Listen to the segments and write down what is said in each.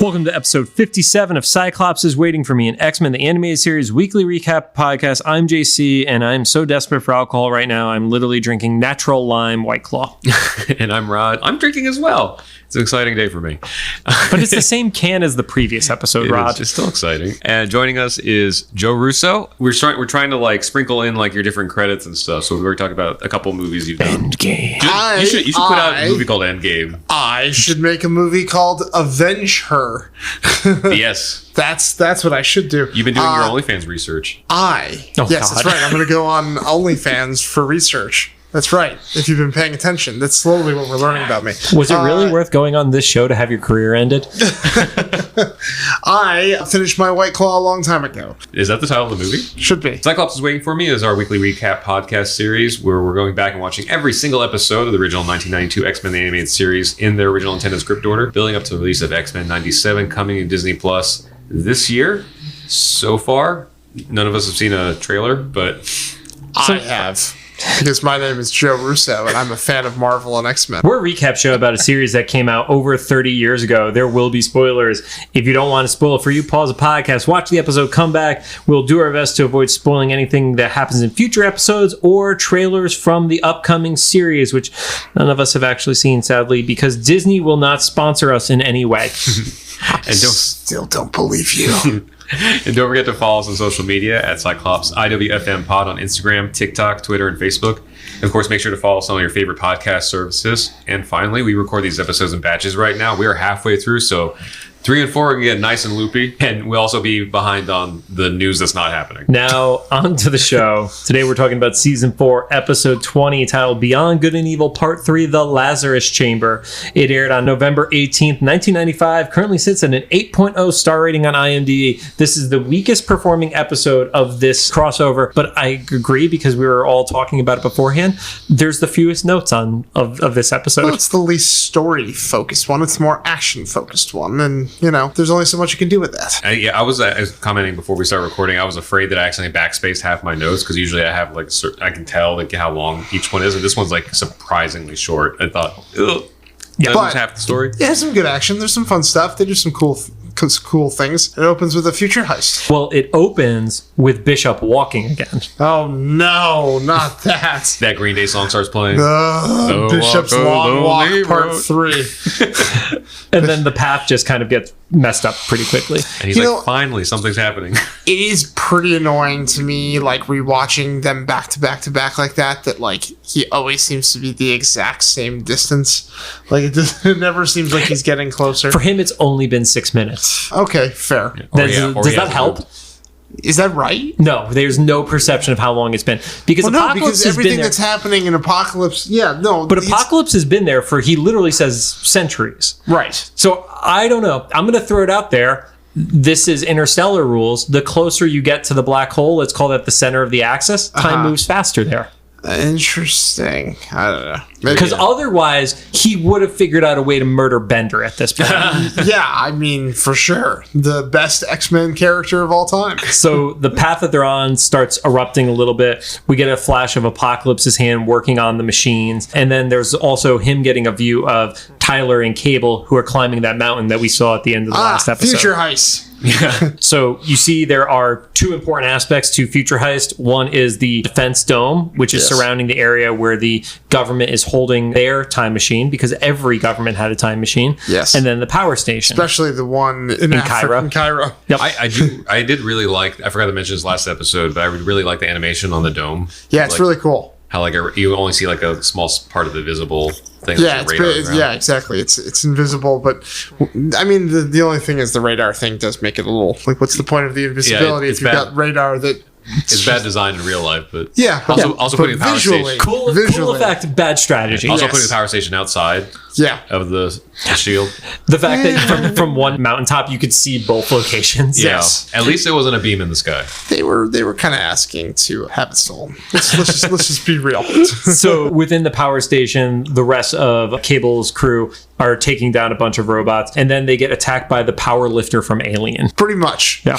Welcome to episode 57 of Cyclops is Waiting for Me, an X-Men the Animated Series weekly recap podcast. I'm JC, and I'm so desperate for alcohol right now, I'm literally drinking natural lime White Claw. And I'm Rod. I'm drinking as well. It's an exciting day for me. But it's the same can as the previous episode, Rod. It's still exciting. And joining us is Joe Russo. We're trying to like sprinkle in like your different credits and stuff. So we've already talked about a couple movies you've done. Endgame. You should put out a movie called Endgame. I should make a movie called Avenge Her. Yes. That's what I should do. You've been doing your OnlyFans research. Yes, God. that's right. I'm going to go on OnlyFans for research. That's right. If you've been paying attention, that's slowly what we're learning about me. Was it really worth going on this show to have your career ended? I finished my White Claw a long time ago. Is that the title of the movie? Should be. Cyclops is Waiting for Me is our weekly recap podcast series where we're going back and watching every single episode of the original 1992 X-Men the Animated Series in their original intended script order, building up to the release of X-Men 97 coming to Disney Plus this year. So far, none of us have seen a trailer, but I have. Because my name is Joe Russo, and I'm a fan of Marvel and X-Men. We're a recap show about a series that came out over 30 years ago. There will be spoilers. If you don't want to spoil it for you, pause the podcast, watch the episode, come back. We'll do our best to avoid spoiling anything that happens in future episodes or trailers from the upcoming series, which none of us have actually seen, sadly, because Disney will not sponsor us in any way. And still don't believe you. And don't forget to follow us on social media at Cyclops IWFM Pod on Instagram, TikTok, Twitter, and Facebook. And of course, make sure to follow us on your favorite podcast services. And finally, we record these episodes in batches right now. We are halfway through, so 3 and 4 can get nice and loopy. And we'll also be behind on the news that's not happening. Now, on to the show. Today we're talking about Season 4, Episode 20, titled Beyond Good and Evil, Part 3, The Lazarus Chamber. It aired on November 18th, 1995. Currently sits at an 8.0 star rating on IMDb. This is the weakest performing episode of this crossover, but I agree because we were all talking about it beforehand. There's the fewest notes of this episode. Well, it's the least story-focused one. It's the more action-focused one, and you know, there's only so much you can do with that. I was commenting before we started recording. I was afraid that I accidentally backspaced half my notes because usually I have like I can tell like how long each one is, and this one's like surprisingly short. I thought, yeah, but half the story. Yeah, some good action. There's some fun stuff. They do some cool things. It opens with a future heist. Well, it opens with Bishop walking again. Oh no, not that. That Green Day song starts playing. Bishop's Long Walk Part 3. And then the path just kind of gets messed up pretty quickly. And he's like, finally, something's happening. It is pretty annoying to me, like, rewatching them back to back to back like that, like, he always seems to be the exact same distance. Like, it never seems like he's getting closer. For him, it's only been 6 minutes. Okay, fair. Yeah. Does that help? Is that right? No, there's no perception of how long it's been. Because Apocalypse because everything that's happening in Apocalypse, but Apocalypse has been there for, he literally says, centuries. Right. So, I don't know. I'm going to throw it out there. This is Interstellar rules. The closer you get to the black hole, let's call that the center of the axis, time moves faster there. Interesting. I don't know. Because otherwise, he would have figured out a way to murder Bender at this point. Yeah, I mean, for sure. The best X-Men character of all time. So the path that they're on starts erupting a little bit. We get a flash of Apocalypse's hand working on the machines. And then there's also him getting a view of Tyler and Cable, who are climbing that mountain that we saw at the end of the last episode. Future heist. Yeah. So you see there are two important aspects to Future Heist. One is the defense dome, which is surrounding the area where the government is holding their time machine, because every government had a time machine. Yes. And then the power station. Especially the one in Cairo. In Cairo. Yep. I did really like, I forgot to mention this last episode, but I would really like the animation on the dome. Yeah, it's really cool. How like you only see like a small part of the visible thing. Yeah, yeah, exactly. It's invisible, but I mean the only thing is the radar thing does make it a little like, what's the point of the invisibility if you've got radar that? It's bad design in real life, but also putting the power station. Cool effect, bad strategy. Also putting the power station outside. Of the shield. The fact that from one mountaintop you could see both locations. Yeah. Yes. At least it wasn't a beam in the sky. They were kind of asking to have it stolen. Let's just be real. So within the power station, the rest of Cable's crew are taking down a bunch of robots, and then they get attacked by the power lifter from Alien. Pretty much. Yeah.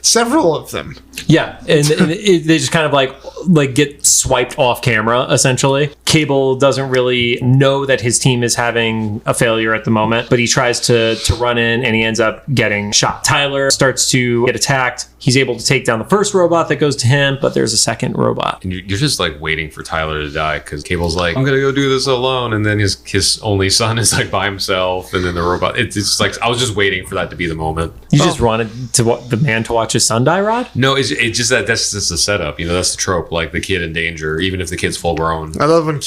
Several of them. Yeah, and they just kind of like get swiped off camera, essentially. Cable doesn't really know that his team is having a failure at the moment, but he tries to run in and he ends up getting shot. Tyler starts to get attacked. He's able to take down the first robot that goes to him, but there's a second robot. And you're just like waiting for Tyler to die because Cable's like, I'm gonna go do this alone, and then his only son is like by himself, and then the robot. It's just like I was just waiting for that to be the moment. You just wanted the man to watch his son die, Rod? No, it's just that's just the setup. That's the trope. Like the kid in danger, even if the kid's full grown. I love when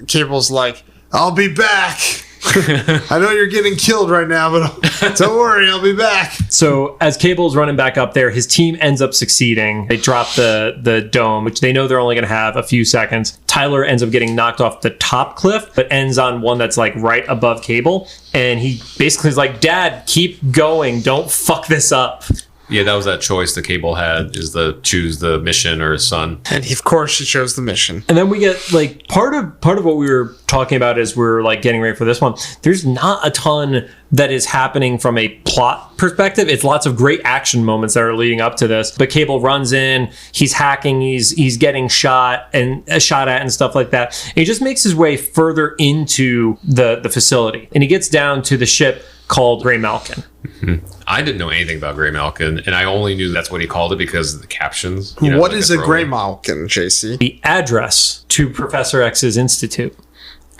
Cable's like, I'll be back. I know you're getting killed right now, but don't worry, I'll be back. So as Cable's running back up there, his team ends up succeeding. They drop the dome, which they know they're only going to have a few seconds. Tyler ends up getting knocked off the top cliff, but ends on one that's like right above Cable. And he basically is like, Dad, keep going. Don't fuck this up. Yeah, that was that choice that Cable had, is to choose the mission or his son. And of course he chose the mission. And then we get like part of what we were talking about as we're like getting ready for this one. There's not a ton that is happening from a plot perspective. It's lots of great action moments that are leading up to this. But Cable runs in, he's hacking, he's getting shot at and stuff like that. And he just makes his way further into the facility. And he gets down to the ship called Grey Malkin. Mm-hmm. I didn't know anything about Grey Malkin, and I only knew that's what he called it because of the captions. What is a Grey Malkin, JC? The address to Professor X's institute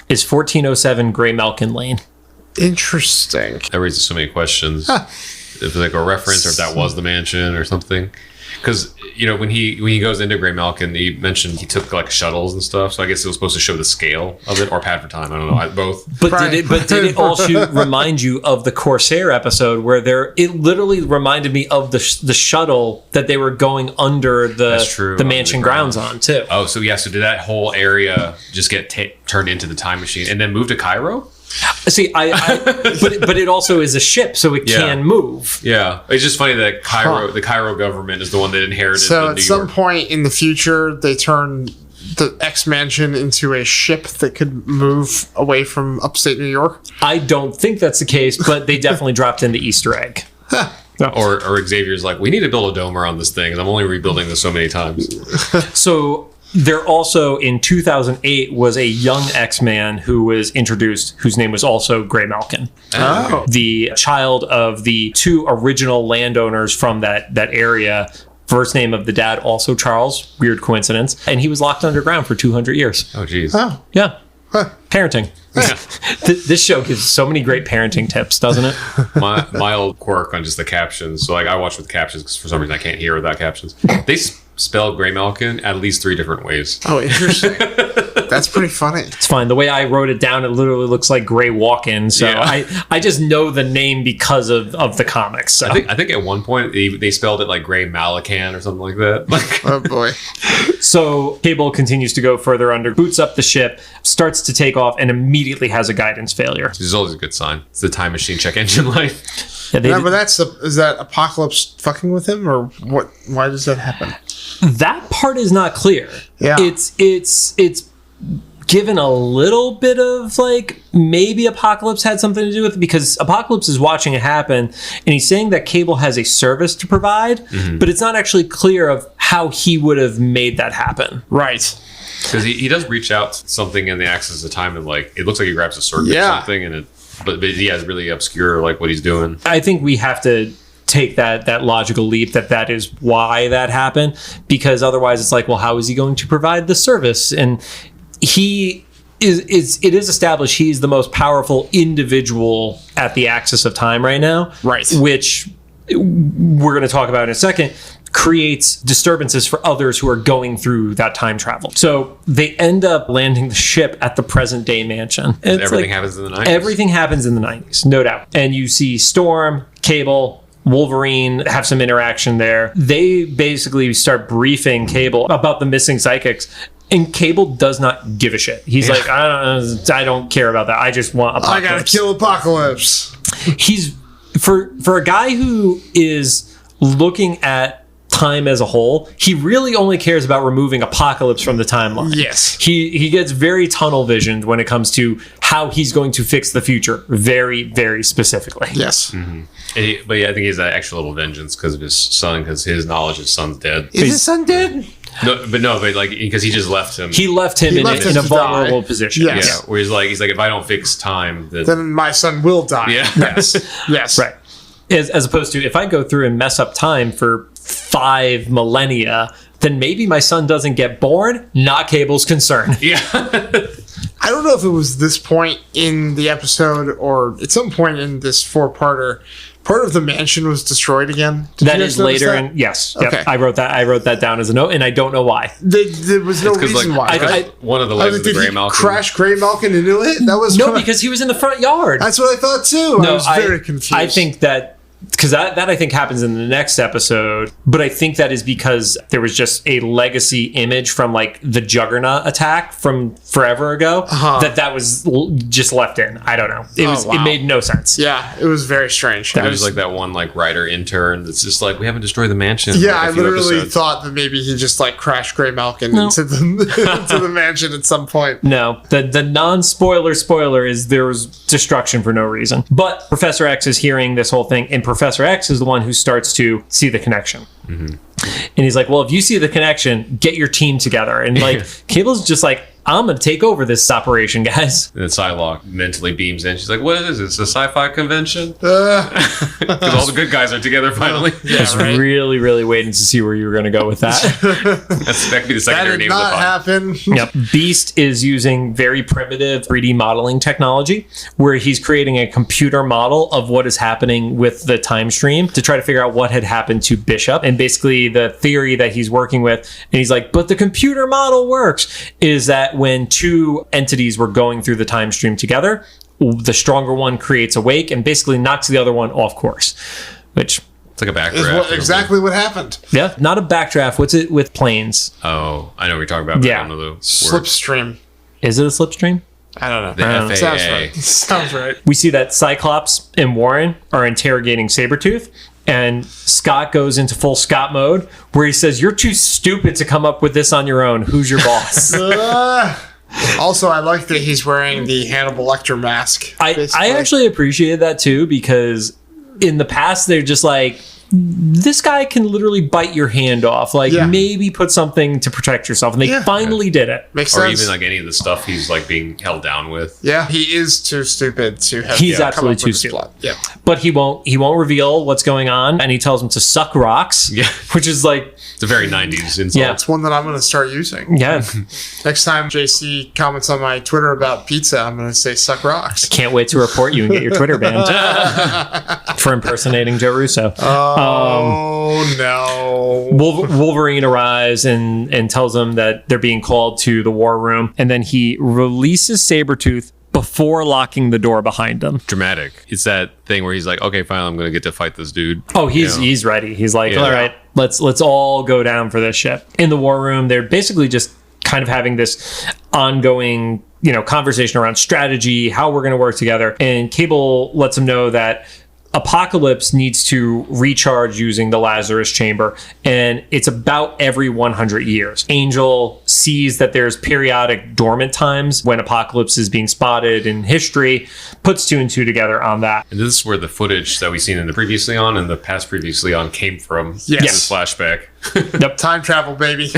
is 1407 Grey Malkin Lane. Interesting. That raises so many questions. If it's like a reference, or if that was the mansion or something. Because when he goes into Grey Malkin, he mentioned he took like shuttles and stuff. So I guess it was supposed to show the scale of it, or Pad for Time. I don't know. Both. But did it also remind you of the Corsair episode where it literally reminded me of the shuttle that they were going under the mansion grounds on too. Oh, so yeah. So did that whole area just get turned into the time machine and then move to Cairo? See, but it also is a ship, so it can move. Yeah, it's just funny that the Cairo government is the one that inherited. So at some point in the future, they turn the X Mansion into a ship that could move away from upstate New York. I don't think that's the case, but they definitely dropped in the Easter egg. No. Or Xavier's like, we need to build a dome around this thing, and I'm only rebuilding this so many times. So. There also, in 2008, was a young X-Man who was introduced, whose name was also Grey Malkin. Oh. The child of the two original landowners from that area. First name of the dad, also Charles. Weird coincidence. And he was locked underground for 200 years. Oh, geez. Oh. Yeah. Huh. Parenting. Yeah. This show gives so many great parenting tips, doesn't it? My old quirk on just the captions. So I watch with captions because for some reason I can't hear without captions. They spell Grey Malkin at least 3 different ways. Oh, interesting. That's pretty funny. It's fine. The way I wrote it down, it literally looks like Grey Walk-In. So yeah. I just know the name because of the comics. So. I think at one point they spelled it like Grey Malacan or something like that. Oh boy. So Cable continues to go further under, boots up the ship, starts to take off, and immediately has a guidance failure. This is always a good sign. It's the time machine check engine light. Yeah, but is that Apocalypse fucking with him, or what? Why does that happen? That part is not clear. Yeah. It's given a little bit of like maybe Apocalypse had something to do with it, because Apocalypse is watching it happen and he's saying that Cable has a service to provide, but it's not actually clear of how he would have made that happen. Right. Because he does reach out to something in the Axis of Time and like it looks like he grabs a circuit or something, and but he has really obscure like what he's doing. I think we have to take that logical leap that is why that happened, because otherwise it's like, well, how is he going to provide the service? And it is established he's the most powerful individual at the Axis of Time right now, right? Which we're going to talk about in a second, creates disturbances for others who are going through that time travel. So they end up landing the ship at the present day mansion. Everything happens in the 90s. Everything happens in the 90s, no doubt. And you see Storm, Cable, Wolverine have some interaction there. They basically start briefing Cable about the missing psychics. And Cable does not give a shit. He's like, I don't care about that. I just want Apocalypse. I gotta kill Apocalypse. He's for a guy who is looking at time as a whole, he really only cares about removing Apocalypse from the timeline. Yes. He gets very tunnel visioned when it comes to how he's going to fix the future, very, very specifically. Yes. Mm-hmm. But yeah, I think he has that extra little vengeance because of his son, because his knowledge his son's dead. Is his son dead? But like because he just left him. He left him in a vulnerable die. position. Yes. Yeah, where he's like, if I don't fix time, then my son will die. Yeah. Yes. Right. As opposed to if I go through and mess up time for 5 millennia, then maybe my son doesn't get born. Not Cable's concern. Yeah. I don't know if it was this point in the episode or at some point in this 4-parter. Part of the mansion was destroyed again. That is later, and yes, Okay. Yep, I wrote that down as a note, and I don't know why. There was no reason why. Right? One of the legs of the Grey Malkin. Crash Grey Malkin into it? That was because he was in the front yard. That's what I thought too. I was very confused. I think that because that I think happens in the next episode, but I think that is because there was just a legacy image from like the Juggernaut attack from forever ago that was just left in. I don't know. It made no sense. Yeah, it was very strange. It was like that one like writer intern that's just like, we haven't destroyed the mansion. Yeah, like, I literally thought that maybe he just like crashed Grey Malkin into the mansion at some point. No, the non-spoiler is there was destruction for no reason. But Professor X is hearing this whole thing, and Professor X is the one who starts to see the connection. Mm-hmm. And he's like, well, if you see the connection, get your team together. And like, Cable's just like, I'm going to take over this operation, guys. And then Psylocke mentally beams in. She's like, what is this? A sci-fi convention? Because all the good guys are together finally. I was really, really waiting to see where you were going to go with that. That could be the secondary name of the pod. Happen. Yep. Beast is using very primitive 3D modeling technology where he's creating a computer model of what is happening with the time stream to try to figure out what had happened to Bishop. And basically the theory that he's working with, and he's like, but the computer model works, is that when 2 entities were going through the time stream together, the stronger one creates a wake and basically knocks the other one off course, which... It's like a backdraft. Exactly what happened. Yeah, not a backdraft. What's it with planes? Oh, I know what you're talking about. Yeah. I don't know the word. Slipstream. Is it a slipstream? I don't know. The FAA. Sounds right. Sounds right. We see that Cyclops and Warren are interrogating Sabretooth, and Scott goes into full Scott mode where he says, you're too stupid to come up with this on your own. Who's your boss? Also, I like that he's wearing the Hannibal Lecter mask. I actually appreciated that too, because in the past they're just like, this guy can literally bite your hand off. Like, maybe put something to protect yourself. And they finally did it. Makes or sense. even like any of the stuff he's like being held down with. Yeah, he is too stupid to have. He's come absolutely up too with this stupid. plot. Yeah, But he won't reveal what's going on, and he tells him to suck rocks. Yeah. Which is like, It's a very 90s insult. Yeah. it's one that I'm going to start using. yeah. Next time JC comments on my Twitter about pizza, I'm going to say suck rocks. Can't wait to report you and get your Twitter banned for impersonating Joe Russo. Oh no. Wolverine arrives and tells them that they're being called to the war room, and then he releases Sabretooth before locking the door behind him. Dramatic. It's that thing where he's like, okay, fine, I'm going to get to fight this dude. Oh, he's ready. He's like, all right, let's all go down for this ship. In the war room, they're basically just kind of having this ongoing, conversation around strategy, how we're going to work together. And Cable lets them know that Apocalypse needs to recharge using the Lazarus Chamber, and it's about every 100 years. Angel sees that there's periodic dormant times when Apocalypse is being spotted in history, puts 2 and 2 together on that. And this is where the footage that we've seen in the previously on and the past previously on came from. Yes. This flashback. Yep. Time travel, baby.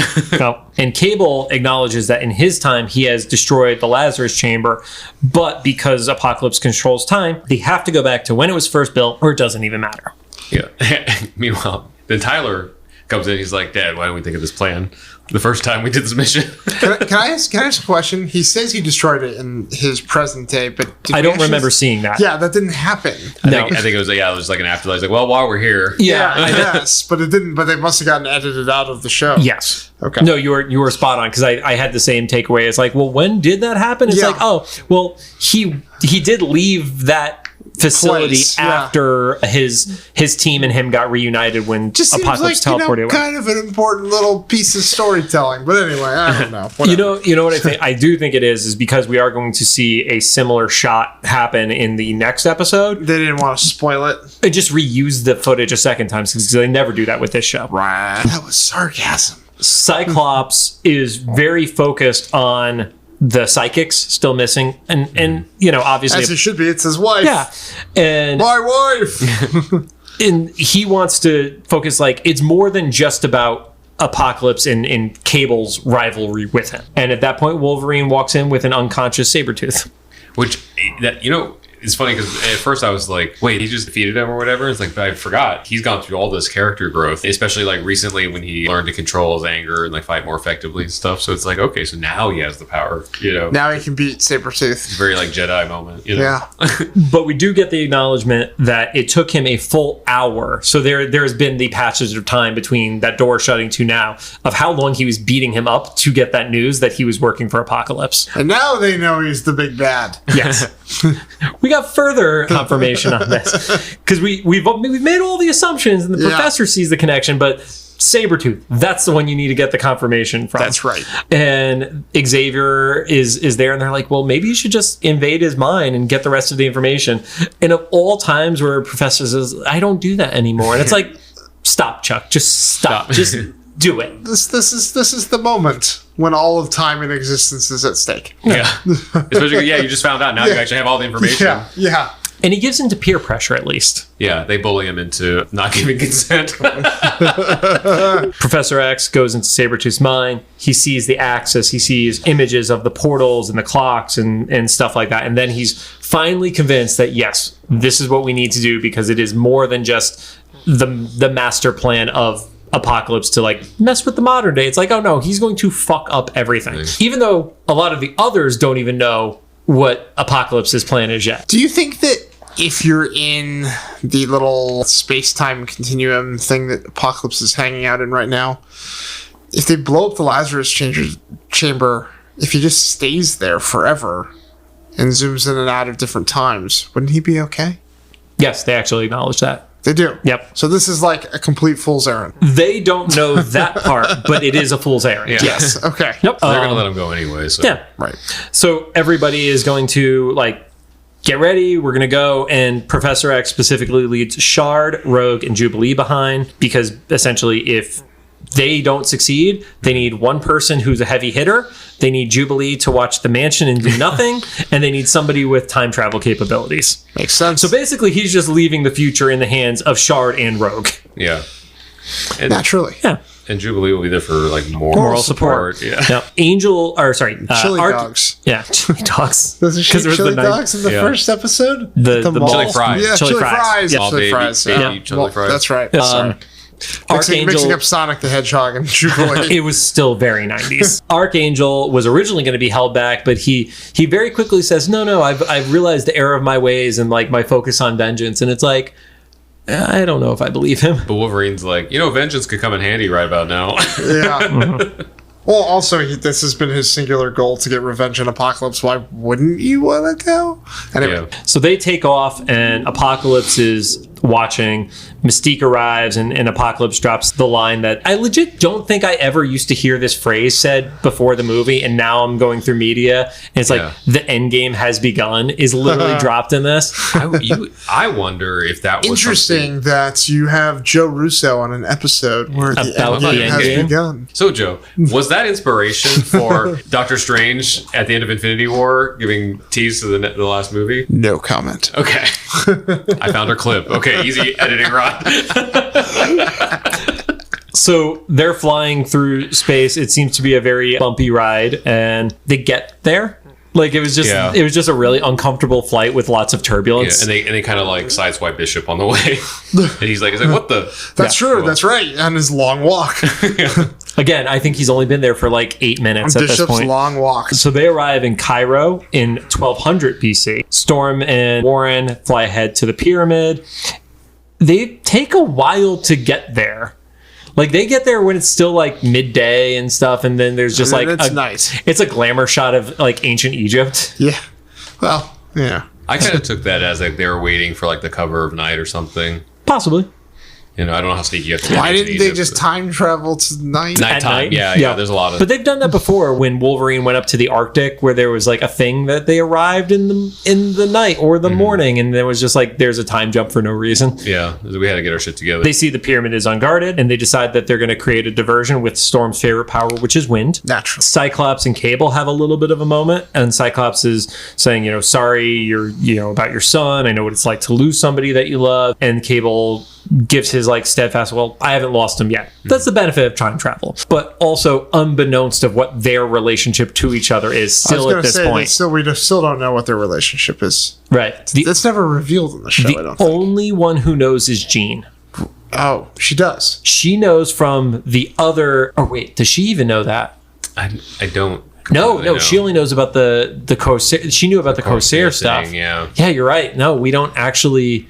And Cable acknowledges that in his time he has destroyed the Lazarus Chamber, but because Apocalypse controls time, they have to go back to when it was first built, or it doesn't even matter. Yeah. Meanwhile, then Tyler comes in. He's like, Dad, why don't we think of this plan the first time we did this mission? Can I ask a question? He says he destroyed it in his present day, but I don't remember seeing that. Yeah, that didn't happen. I think it was like an afterlife. He's like, well, while we're here. Yeah, yes, but it didn't. But they must have gotten edited out of the show. Yes. Okay. No, you were spot on, because I had the same takeaway. It's like, well, when did that happen? It's like, oh, well, he did leave that facility after his team and him got reunited when Just Apocalypse seems like, teleported away. kind of an important little piece of storytelling. But anyway, I don't know. Whatever. You know what I think? I do think it is because we are going to see a similar shot happen in the next episode. They didn't want to spoil it. They just reused the footage a second time because they never do that with this show. Right. That was sarcasm. Cyclops is very focused on the psychics still missing, and obviously, as it should be. It's his wife. yeah, and My wife. and he wants to focus, like, it's more than just about Apocalypse and Cable's rivalry with him. And at that point, Wolverine walks in with an unconscious Sabretooth. Which, it's funny because at first I was like, wait, he just defeated him or whatever. It's like, but I forgot. He's gone through all this character growth, especially like recently when he learned to control his anger and like fight more effectively and stuff. So it's like, okay, so now he has the power, Now he can beat Sabretooth. It's a very like Jedi moment, Yeah. But we do get the acknowledgement that it took him a full hour. So there's been the passage of time between that door shutting to now of how long he was beating him up to get that news that he was working for Apocalypse. And now they know he's the big bad. Yes. We got further confirmation on this because we've made all the assumptions and the professor sees the connection, but Sabretooth, that's the one you need to get the confirmation from. That's right. And Xavier is there, and they're like, well, maybe you should just invade his mind and get the rest of the information. And of all times where a professor says, I don't do that anymore. And it's like, stop, Chuck. Just stop. Just do it. This is the moment when all of time and existence is at stake. Yeah. Especially, you just found out. Now you actually have all the information. Yeah. And he gives into peer pressure, at least. Yeah, they bully him into not giving consent. Professor X goes into Sabretooth's mind. He sees the Axis. He sees images of the portals and the clocks and stuff like that. And then he's finally convinced that, yes, this is what we need to do because it is more than just the master plan of Apocalypse to like mess with the modern day. It's like, oh no, he's going to fuck up everything. Even though a lot of the others don't even know what Apocalypse's plan is yet. Do you think that if you're in the little space-time continuum thing that Apocalypse is hanging out in right now, if they blow up the Lazarus Chamber, if he just stays there forever and zooms in and out of different times, wouldn't he be okay? Yes, they actually acknowledge that. They do. Yep. So this is like a complete fool's errand. They don't know that part, but it is a fool's errand. Yeah. Yes. Okay. Yep. They're going to let him go anyway. So. Yeah. Right. So everybody is going to like get ready. We're going to go, and Professor X specifically leads Shard, Rogue, and Jubilee behind because essentially, if they don't succeed, they need one person who's a heavy hitter. They need Jubilee to watch the mansion and do nothing, and they need somebody with time travel capabilities. Makes sense. So basically, he's just leaving the future in the hands of Shard and Rogue. Yeah. And, naturally. Yeah. And Jubilee will be there for like Moral support. Yeah. Now, Chili dogs. Yeah, chili dogs. Does she eat chili dogs in the first episode? The mall? chili fries. Yeah, chili fries. Yeah. All Chili baby, fries. baby Yeah. chili fries. That's right. Yes. Sorry. Mixing up Sonic the Hedgehog and Jubilee. It was still very 90s. Archangel was originally going to be held back, but he very quickly says, no, I've realized the error of my ways and like my focus on vengeance. And it's like, I don't know if I believe him. But Wolverine's like, vengeance could come in handy right about now. Yeah. Well, also, this has been his singular goal to get revenge on Apocalypse. Why wouldn't you want to go? Anyway. Yeah. So they take off, and Apocalypse is watching. Mystique arrives, and Apocalypse drops the line that I legit don't think I ever used to hear this phrase said before the movie, and now I'm going through media, and it's like, the end game has begun, is literally dropped in this. I wonder if that was interesting that you have Joe Russo on an episode where the About end the game end has game? begun. So, Joe, was that inspiration for Doctor Strange at the end of Infinity War giving tease to the last movie? No comment. Okay. I found her clip. Okay, easy editing, Ron. So they're flying through space. It seems to be a very bumpy ride, and they get there. Like it was just a really uncomfortable flight with lots of turbulence. Yeah, and they kind of like sideswipe Bishop on the way, and he's like, what the? That's true. Well, that's right. On his long walk. Again, I think he's only been there for like 8 minutes at this Bishop's point. long walk. So they arrive in Cairo in 1200 BC. Storm and Warren fly ahead to the pyramid. They take a while to get there. Like they get there when it's still like midday and stuff, and then there's just like nice. It's a glamour shot of like ancient Egypt. Yeah. Well, yeah. I kind of took that as like they were waiting for like the cover of night or something. Possibly. I don't know how sneaky you have to be. Why didn't they just time travel to night? Nighttime. Yeah. There's a lot of. But they've done that before when Wolverine went up to the Arctic, where there was like a thing that they arrived in the night or the morning, and there was just like there's a time jump for no reason. Yeah, we had to get our shit together. They see the pyramid is unguarded, and they decide that they're going to create a diversion with Storm's favorite power, which is wind. Naturally. Cyclops and Cable have a little bit of a moment, and Cyclops is saying, sorry, you're, about your son. I know what it's like to lose somebody that you love. And Cable gives his like steadfast, well, I haven't lost him yet. That's the benefit of time travel. But also unbeknownst of what their relationship to each other is still at this point. We still don't know what their relationship is. Right. That's never revealed in the show, I don't The think. only one who knows is Jean. Oh, she does. She knows from the other... Oh, wait. Does she even know that? I don't. No, know. she only knows about the Corsair. She knew about the Corsair stuff. Thing, yeah. Yeah, you're right. No, we don't actually...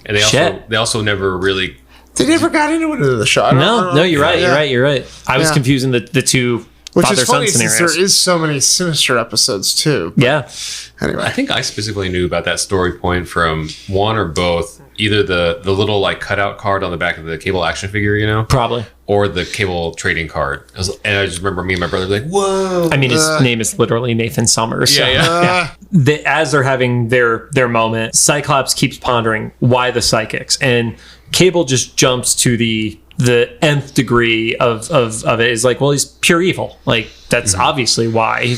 And they also never really... They never got into it in the show. No, you're right. Yeah. You're right. I was confusing the two Which is funny father-son since scenarios. there is so many Sinister episodes too. Yeah. Anyway, I think I specifically knew about that story point from one or both, either the little like cutout card on the back of the Cable action figure, you know, Probably. or the Cable trading card. And I just remember me and my brother like, "Whoa!" I mean, his name is literally Nathan Summers. Yeah. As they're having their moment, Cyclops keeps pondering why the psychics, and Cable just jumps to the nth degree of it. Is like, well, he's pure evil. Like that's obviously why.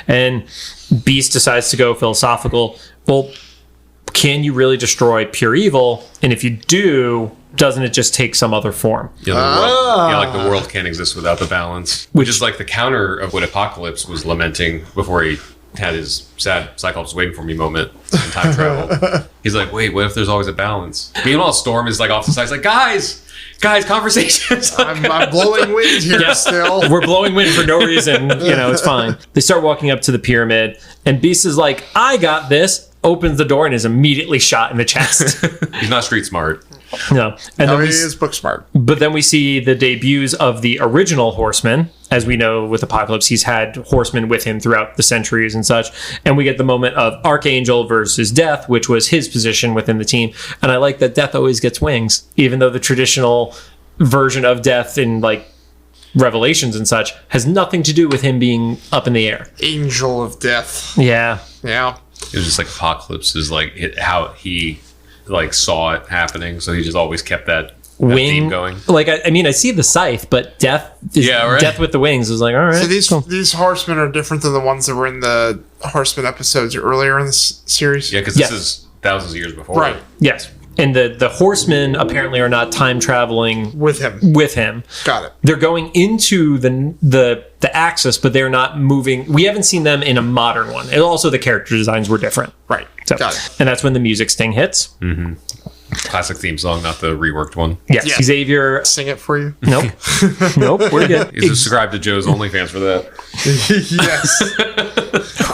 And Beast decides to go philosophical. Well, can you really destroy pure evil? And if you do, doesn't it just take some other form? Yeah, like the world can't exist without the balance. Which is like the counter of what Apocalypse was lamenting before he had his sad Cyclops waiting for me moment in time travel. He's like, wait, what if there's always a balance? Meanwhile, Storm is like off the side. He's like, guys, conversations. I'm blowing wind here still. We're blowing wind for no reason. It's fine. They start walking up to the pyramid, and Beast is like, I got this. Opens the door and is immediately shot in the chest. He's not street smart. No. And No, then he is book smart. But then we see the debuts of the original Horsemen. As we know with Apocalypse, he's had Horsemen with him throughout the centuries and such. And we get the moment of Archangel versus Death, which was his position within the team. And I like that Death always gets wings, even though the traditional version of Death in like Revelations and such has nothing to do with him being up in the air. Angel of Death. Yeah. Yeah. It was just like Apocalypse is like how he like saw it happening, so he just always kept that theme going. Like I see the scythe, but Death with the wings is like, all right. So these Horsemen are different than the ones that were in the Horsemen episodes earlier in this series. Yeah, because this is thousands of years before. Right. Yes. And the Horsemen apparently are not time traveling With him. Got it. They're going into the Axis, but they're not moving. We haven't seen them in a modern one. And also the character designs were different. Right. So, Got it. And that's when the music sting hits. Classic theme song, not the reworked one. Yes. Yeah. Xavier. Sing it for you. Nope. Nope. We're good. He's subscribed to Joe's OnlyFans for that. Yes.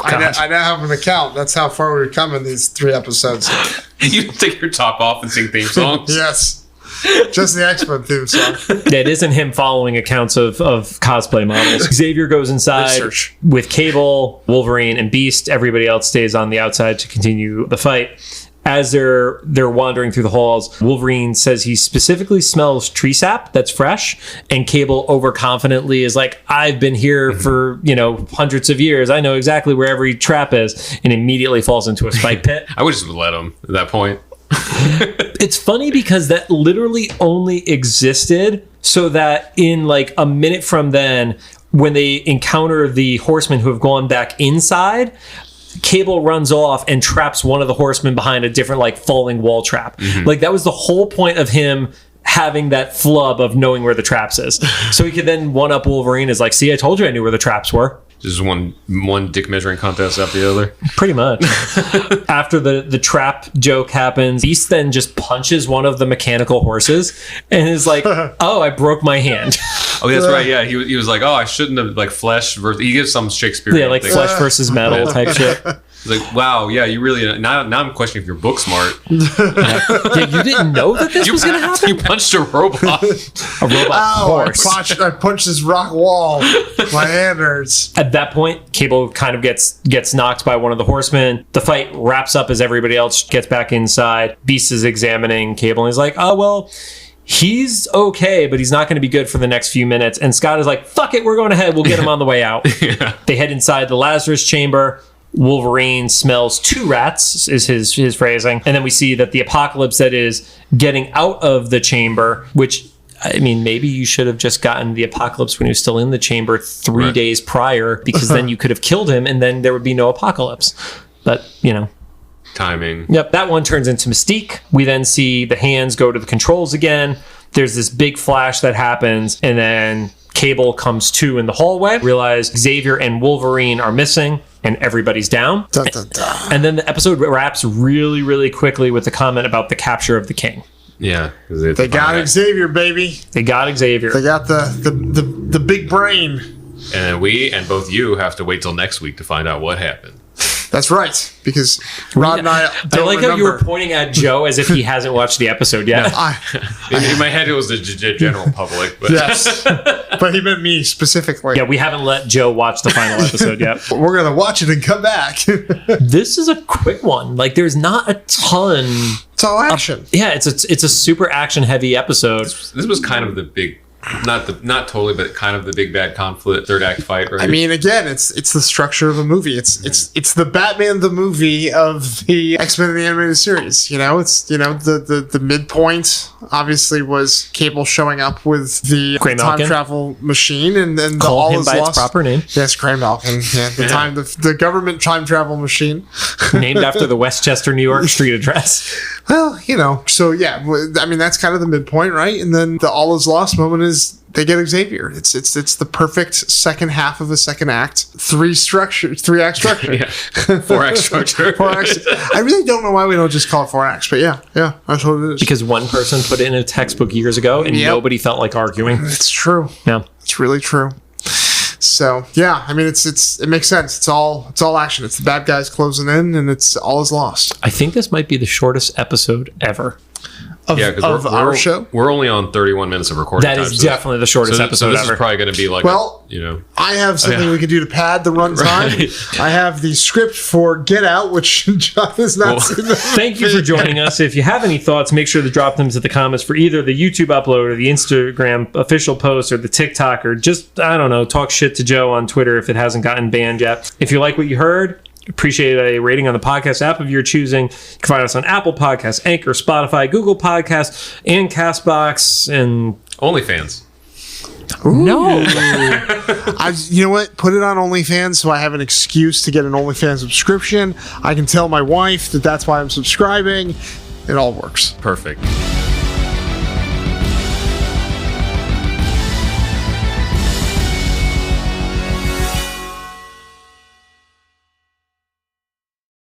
I now have an account. That's how far we've come in these 3 episodes. You take your top off and sing theme songs. Yes. Just the X-Men theme song. It isn't him following accounts of cosplay models. Xavier goes inside Research. with Cable, Wolverine, and Beast. Everybody else stays on the outside to continue the fight. As they're wandering through the halls, Wolverine says he specifically smells tree sap that's fresh, and Cable overconfidently is like, I've been here for, hundreds of years. I know exactly where every trap is, and immediately falls into a spike pit. I would just let him at that point. It's funny because that literally only existed so that in like a minute from then, when they encounter the Horsemen who have gone back inside, Cable runs off and traps one of the Horsemen behind a different like falling wall trap. Like that was the whole point of him having that flub of knowing where the traps is. So he could then one up Wolverine is like, see, I told you I knew where the traps were. Just one dick measuring contest after the other. Pretty much. After the trap joke happens, Beast then just punches one of the mechanical horses and is like, oh, I broke my hand. Oh, that's right. Yeah, he was like, oh, I shouldn't have like flesh versus. He gives some Shakespearean. Yeah, like thing. flesh versus metal type shit. He's like, wow, yeah, you really. Now I'm questioning if you're book smart. Yeah, you didn't know that this was going to happen? You punched a robot. A robot horse. I punched this rock wall. My hand hurts. At that point, Cable kind of gets knocked by one of the Horsemen. The fight wraps up as everybody else gets back inside. Beast is examining Cable and he's like, oh, well, he's okay, but he's not going to be good for the next few minutes. And Scott is like, fuck it, we're going ahead. We'll get him on the way out. Yeah. They head inside the Lazarus Chamber. Wolverine smells 2 rats, is his phrasing. And then we see that the Apocalypse that is getting out of the chamber, which, I mean, maybe you should have just gotten the Apocalypse when he was still in the chamber 3 days prior, because then you could have killed him and then there would be no Apocalypse. But, timing. Yep, that one turns into Mystique. We then see the hands go to the controls again. There's this big flash that happens, and then Cable comes to in the hallway. Realize Xavier and Wolverine are missing, and everybody's down. Dun, dun, dun. And then the episode wraps really, really quickly with the comment about the capture of the king. Yeah. They got Xavier, baby. They got Xavier. They got the big brain. And we and both you have to wait till next week to find out what happened. That's right, because Rod and I don't I like remember. how you were pointing at Joe as if he hasn't watched the episode yet. In my head, it was the general public. But Yes, but he meant me specifically. Yeah, we haven't let Joe watch the final episode yet. We're going to watch it and come back. This is a quick one. Like, there's not a ton. It's all action. Yeah, it's a super action heavy episode. this was kind of the big, not totally, but kind of the big bad conflict, third act fight, right? I mean, again, it's the structure of a movie. It's the Batman the movie of the X-Men the animated series. It's the midpoint obviously was Cable showing up with the Gray time Malkin. travel machine, and then the Call all him is by lost. its proper name. Yes, Gray Malkin. Yeah, the government time travel machine. Named after the Westchester, New York street address. Well, so yeah, I mean that's kind of the midpoint, right? And then the all is lost moment is they get Xavier. It's the perfect second half of a second act. 3-act structure. Yeah. 4-act structure. 4 acts. I really don't know why we don't just call it 4 acts, but yeah, that's what it is. Because one person put it in a textbook years ago and Yep. nobody felt like arguing. It's true. Yeah. It's really true. So yeah, I mean it makes sense. It's all action. It's the bad guys closing in, and it's all is lost. I think this might be the shortest episode ever. Of our show. We're only on 31 minutes of recording That time. is definitely the shortest so episode this ever. is probably going to be like, Well, I have something yeah. we can do to pad the runtime. Right. I have the script for Get Out, which John has not seen. Thank you for joining us. If you have any thoughts, make sure to drop them to the comments for either the YouTube upload or the Instagram official post or the TikTok, or just, I don't know, talk shit to Joe on Twitter if it hasn't gotten banned yet. If you like what you heard, appreciate a rating on the podcast app of your choosing. You can find us on Apple Podcasts, Anchor, Spotify, Google Podcasts, and CastBox, and OnlyFans. no. You know what? Put it on OnlyFans so I have an excuse to get an OnlyFans subscription. I can tell my wife that that's why I'm subscribing. It all works. Perfect.